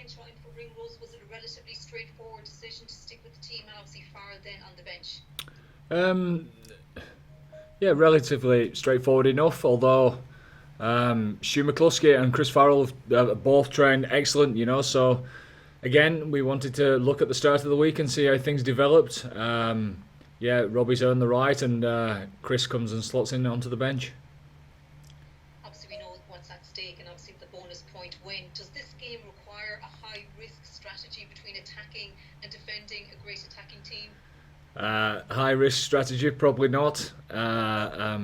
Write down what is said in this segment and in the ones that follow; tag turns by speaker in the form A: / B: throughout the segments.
A: against Ryan for Ringrose, was it a relatively straightforward decision to stick with the team and obviously Farrell then on the bench?
B: Yeah, relatively straightforward enough, although Stu McCluskey and Chris Farrell have both trained excellent, so again, we wanted to look at the start of the week and see how things developed. Robbie's earned the right, and Chris comes and slots in onto the bench.
A: Obviously, we know what's at stake, and obviously the bonus point win. Does this game require a high-risk strategy between attacking and defending a great attacking team?
B: High risk strategy, probably not. A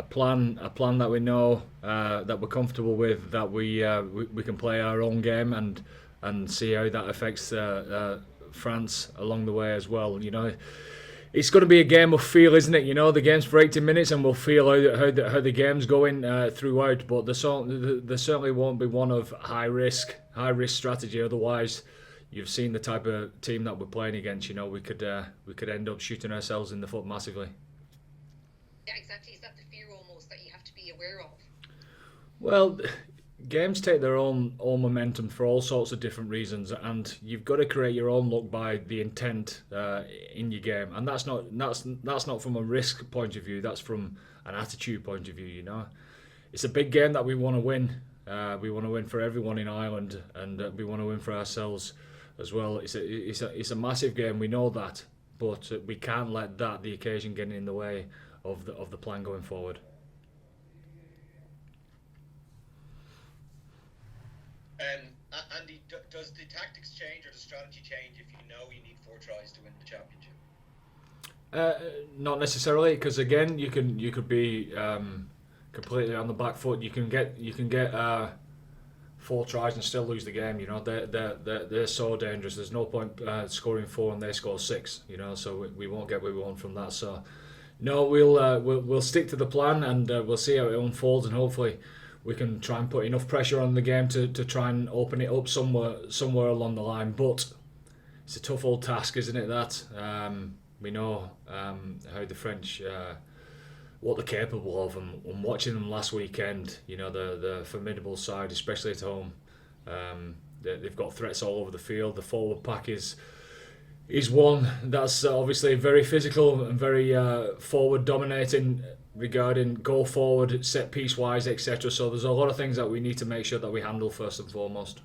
B: plan that we know, that we're comfortable with, that we can play our own game and see how that affects France along the way as well. It's going to be a game of feel, isn't it? The game's for 80 minutes, and we'll feel how the game's going throughout. But there certainly won't be one of high risk strategy. Otherwise, you've seen the type of team that we're playing against. We could end up shooting ourselves in the foot massively.
A: Yeah, exactly. Is that the fear almost that you have to be aware of?
B: Well, games take their own momentum for all sorts of different reasons, and you've got to create your own look by the intent in your game, and that's not from a risk point of view. That's from an attitude point of view. It's a big game that we want to win. We want to win for everyone in Ireland, and we want to win for ourselves as well. It's a massive game. We know that, but we can't let the occasion get in the way of the plan going forward.
C: Andy, does the tactics change or the strategy change if you know you need 4 tries to win the championship?
B: Not necessarily, because again, you could be completely on the back foot. You can get 4 tries and still lose the game. They're so dangerous. There's no point scoring 4 and they score 6. So we won't get what we want from that. So no, we'll stick to the plan, and we'll see how it unfolds, and hopefully we can try and put enough pressure on the game to try and open it up somewhere along the line. But it's a tough old task, isn't it? That we know how the French, what they're capable of, and watching them last weekend, the formidable side, especially at home. They've got threats all over the field. The forward pack is one that's obviously very physical and very forward dominating regarding goal forward, set piece wise, etc. So there's a lot of things that we need to make sure that we handle first and foremost.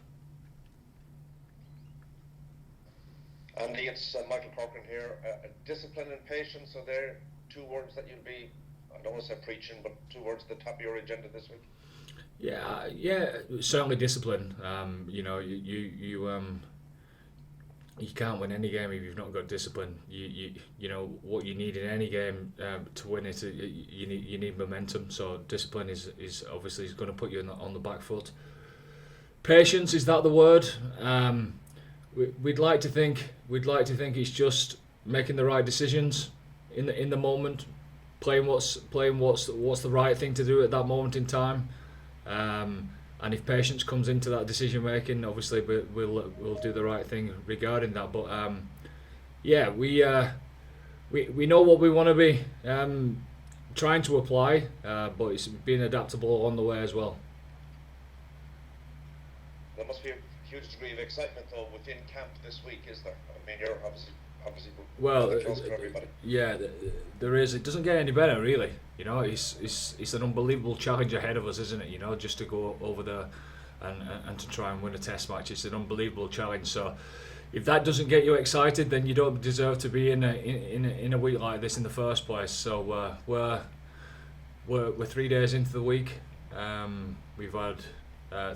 D: Andy, it's Michael Corcoran here. Discipline and patience, are there 2 words that you'll be, I don't want to say preaching, but 2 words at the top of your agenda this week?
B: Yeah, certainly discipline. You can't win any game if you've not got discipline. You know what you need in any game to win it. You need momentum. So discipline is obviously going to put you on the back foot. Patience, is that the word? We'd like to think it's just making the right decisions in the moment, playing what's the right thing to do at that moment in time. And if patience comes into that decision making, obviously we'll do the right thing regarding that. But we know what we want to be trying to apply, but it's being adaptable on the way as well.
D: There must be a huge degree of excitement though within camp this week, is there? I mean, you're obviously close to everybody.
B: Yeah, there is. It doesn't get any better, really. It's an unbelievable challenge ahead of us, isn't it? Just to go over there and to try and win a test match. It's an unbelievable challenge. So if that doesn't get you excited, then you don't deserve to be in a week like this in the first place. So we're 3 days into the week. We've had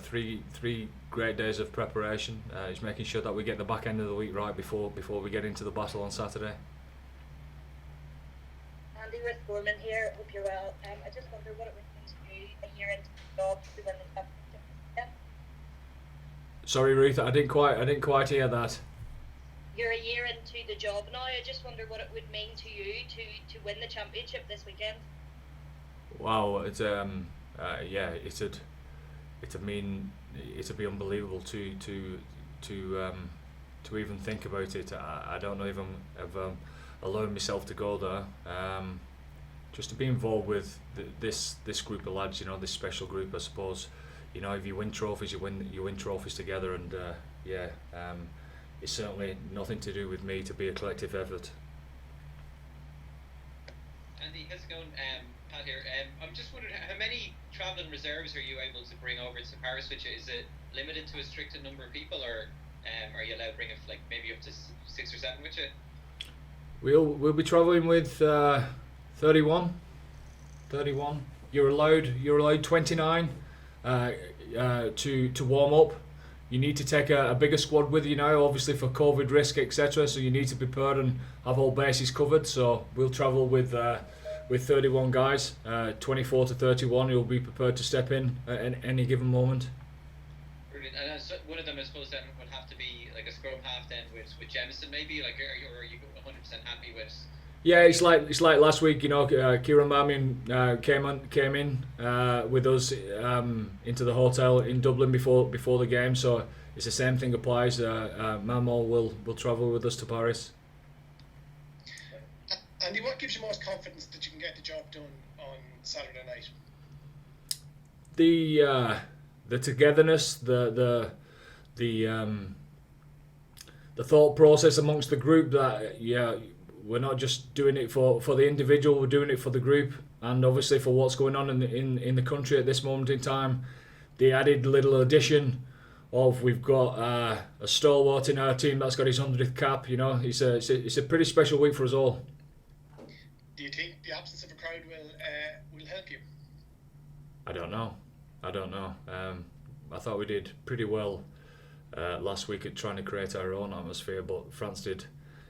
B: three great days of preparation. It's making sure that we get the back end of the week right before we get into the battle on Saturday.
E: Andy with Gorman here. Hope you're well. I just wonder what it would mean to you a year into the job to win the championship. Yeah.
B: Sorry, Ruth, I didn't quite hear that.
E: You're a year into the job now. I just wonder what it would mean to you to win the championship this weekend.
B: Wow, it'd be unbelievable to even think about it. I don't know if I've allowed myself to go there. Just to be involved with this group of lads, this special group, I suppose. if you win trophies, you win trophies together, and it's certainly nothing to do with me to be a collective effort.
F: Andy, how's it going? Pat here. I'm just wondering, how many travelling reserves are you able to bring over to Paris with you? Is it limited to a restricted number of people, or are you allowed to bring maybe up to 6 or 7 with you?
B: We'll be travelling with 31. You're allowed 29 to warm up. You need to take a bigger squad with you now, obviously for COVID risk, etc. So you need to be prepared and have all bases covered. So we'll travel with 31 guys, 24 to 31. You'll be prepared to step in at any given moment.
F: Brilliant. And one of them, I suppose, then would have to be like a scrum half then with Jemison, maybe. Like, are you 100% happy with?
B: Yeah, it's like last week. Kieran Marmion came in with us into the hotel in Dublin before the game. So it's the same thing applies. Marmol will travel with us to Paris.
G: Andy, what gives you most confidence that you can get the job done on Saturday night?
B: The togetherness, the thought process amongst the group that we're not just doing it for the individual, we're doing it for the group, and obviously for what's going on in the country at this moment in time. The added little addition of we've got a stalwart in our team that's got his 100th cap. It's a pretty special week for us all.
G: Do you think the absence of a crowd will help you?
B: I don't know. I thought we did pretty well last week at trying to create our own atmosphere, but France did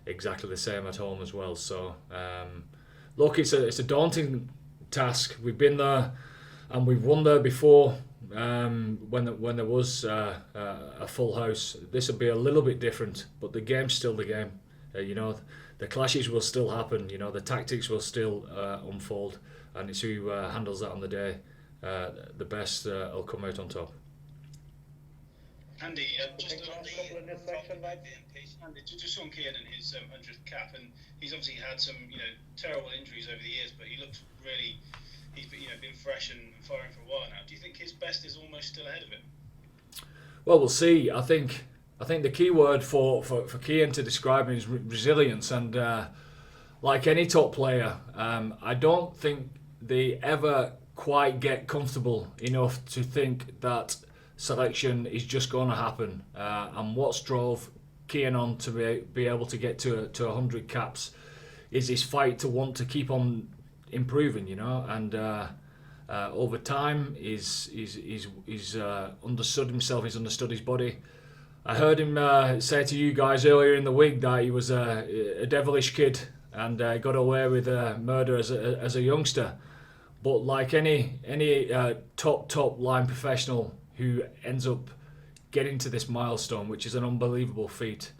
B: exactly the same at home as well. So look, it's a daunting task. We've been there and we've won there before when there was a full house. This will be a little bit different, but the game's still the game. The clashes will still happen. The tactics will still unfold, and it's who handles that on the day the best will come out on top.
H: Andy, just on just on Keane and his 100th cap, and he's obviously had some terrible injuries over the years, but he looks really, he's been fresh and firing for a while now. Do you think his best is almost still ahead of him?
B: Well, we'll see. I think the key word for Keane to describe him is resilience, and like any top player, I don't think they ever quite get comfortable enough to think that selection is just going to happen. And what's drove Keane on to be able to get to 100 caps is his fight to want to keep on improving, and over time he's understood himself, he's understood his body. I heard him say to you guys earlier in the week that he was a devilish kid and got away with murder as a youngster. But like any top line professional who ends up getting to this milestone, which is an unbelievable feat,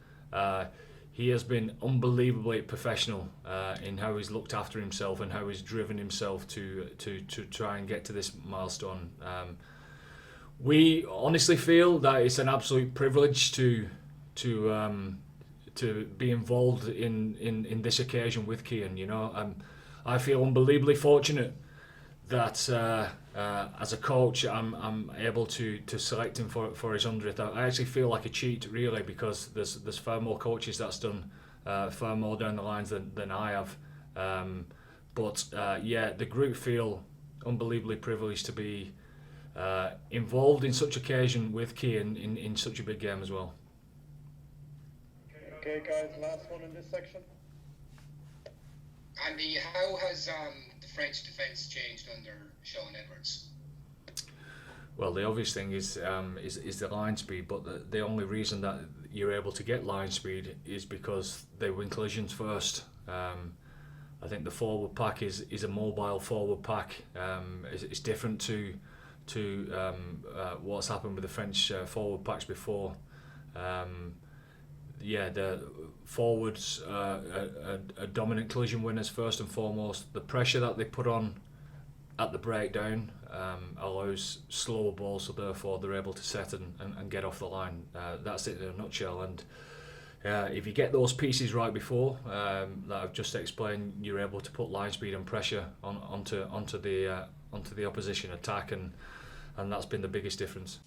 B: he has been unbelievably professional in how he's looked after himself and how he's driven himself to try and get to this milestone. We honestly feel that it's an absolute privilege to be involved in this occasion with Cian. I feel unbelievably fortunate that as a coach I'm able to select him for his 100th. I actually feel like a cheat, really, because there's far more coaches that's done far more down the lines than I have. But the group feel unbelievably privileged to be involved in such occasion with Cian in such a big game as well.
I: Okay, guys, last one in this section.
J: Andy, how has the French defence changed under Sean Edwards?
B: Well, the obvious thing is the line speed, but the only reason that you're able to get line speed is because they win collisions first. I think the forward pack is a mobile forward pack. It's different to what's happened with the French forward packs before. The forwards are dominant collision winners first and foremost. The pressure that they put on at the breakdown allows slower balls, so therefore they're able to set and get off the line. That's it in a nutshell. And if you get those pieces right before that I've just explained, you're able to put line speed and pressure onto the opposition attack, and and that's been the biggest difference.